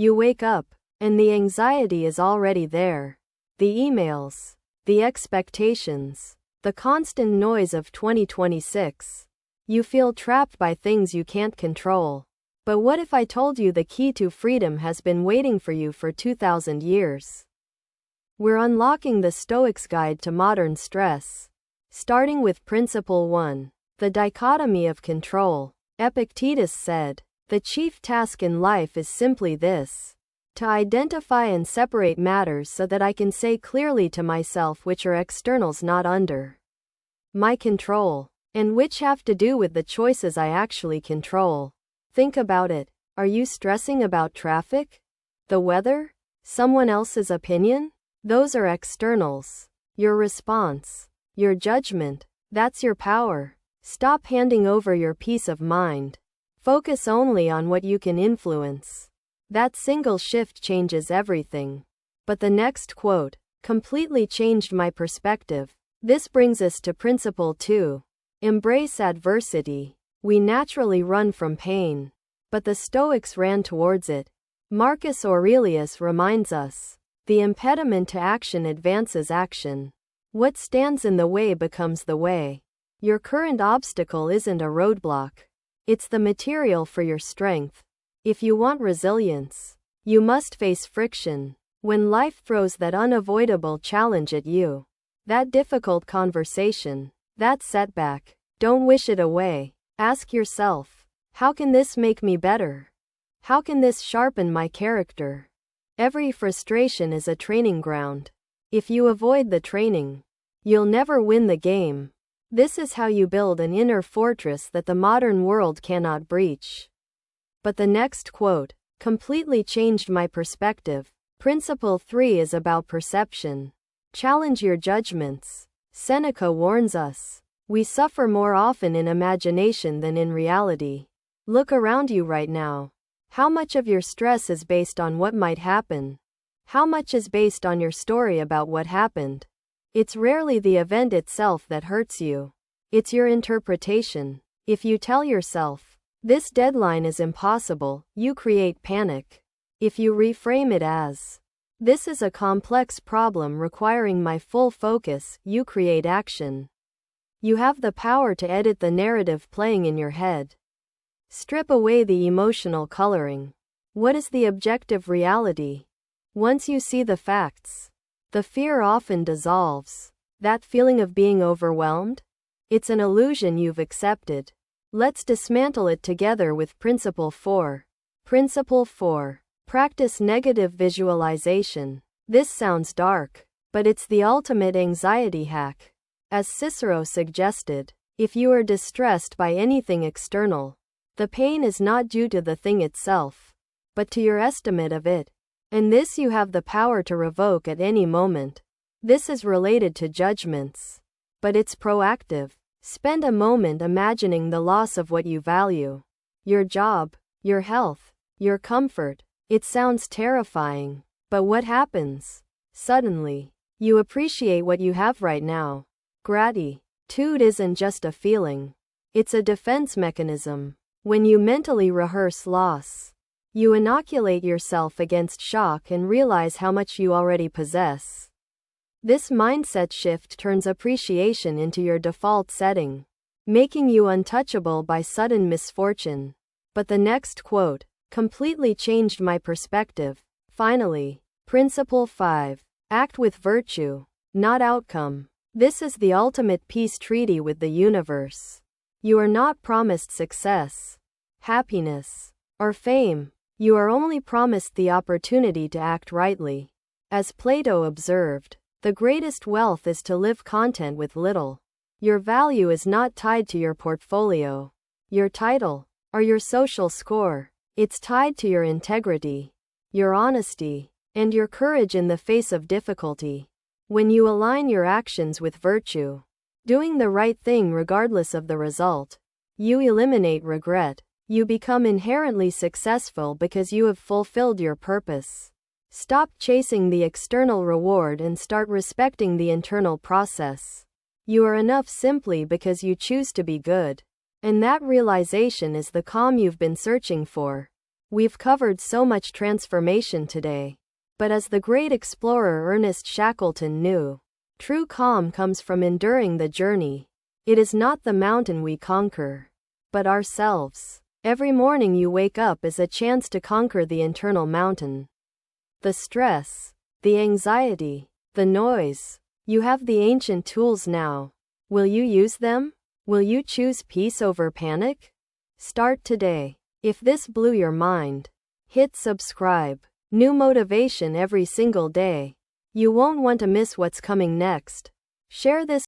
You wake up, and the anxiety is already there. The emails, the expectations, the constant noise of 2026. You feel trapped by things you can't control. But what if I told you the key to freedom has been waiting for you for 2,000 years? We're unlocking the Stoics' guide to modern stress. Starting with Principle 1, the dichotomy of control. Epictetus said, "The chief task in life is simply this: to identify and separate matters so that I can say clearly to myself which are externals not under my control, and which have to do with the choices I actually control." Think about it. Are you stressing about traffic? The weather? Someone else's opinion? Those are externals. Your response, your judgment, that's your power. Stop handing over your peace of mind. Focus only on what you can influence. That single shift changes everything. But the next quote completely changed my perspective. This brings us to Principle 2. Embrace adversity. We naturally run from pain, but the Stoics ran towards it. Marcus Aurelius reminds us, the impediment to action advances action. What stands in the way becomes the way. Your current obstacle isn't a roadblock. It's the material for your strength. If you want resilience, you must face friction. When life throws that unavoidable challenge at you, that difficult conversation, that setback, don't wish it away. Ask yourself, how can this make me better? How can this sharpen my character? Every frustration is a training ground. If you avoid the training, you'll never win the game. This is how you build an inner fortress that the modern world cannot breach. But the next quote completely changed my perspective. Principle 3 is about perception. Challenge your judgments. Seneca warns us, we suffer more often in imagination than in reality. Look around you right now. How much of your stress is based on what might happen? How much is based on your story about what happened? It's rarely the event itself that hurts you. It's your interpretation. If you tell yourself, this deadline is impossible, you create panic. If you reframe it as, this is a complex problem requiring my full focus, you create action. You have the power to edit the narrative playing in your head. Strip away the emotional coloring. What is the objective reality? Once you see the facts, the fear often dissolves. That feeling of being overwhelmed? It's an illusion you've accepted. Let's dismantle it together with Principle 4. Principle 4. Practice negative visualization. This sounds dark, but it's the ultimate anxiety hack. As Cicero suggested, if you are distressed by anything external, the pain is not due to the thing itself, but to your estimate of it. And this you have the power to revoke at any moment. This is related to judgments, but it's proactive. Spend a moment imagining the loss of what you value. Your job, your health, your comfort. It sounds terrifying, but what happens? Suddenly, you appreciate what you have right now. Gratitude isn't just a feeling. It's a defense mechanism. When you mentally rehearse loss, you inoculate yourself against shock and realize how much you already possess. This mindset shift turns appreciation into your default setting, making you untouchable by sudden misfortune. But the next quote completely changed my perspective. Finally, Principle 5. Act with virtue, not outcome. This is the ultimate peace treaty with the universe. You are not promised success, happiness, or fame. You are only promised the opportunity to act rightly. As Plato observed, the greatest wealth is to live content with little. Your value is not tied to your portfolio, your title, or your social score. It's tied to your integrity, your honesty, and your courage in the face of difficulty. When you align your actions with virtue, doing the right thing regardless of the result, you eliminate regret. You become inherently successful because you have fulfilled your purpose. Stop chasing the external reward and start respecting the internal process. You are enough simply because you choose to be good. And that realization is the calm you've been searching for. We've covered so much transformation today. But as the great explorer Ernest Shackleton knew, true calm comes from enduring the journey. It is not the mountain we conquer, but ourselves. Every morning you wake up is a chance to conquer the internal mountain. The stress, the anxiety, the noise. You have the ancient tools now. Will you use them? Will you choose peace over panic? Start today. If this blew your mind, hit subscribe. New motivation every single day. You won't want to miss what's coming next. Share this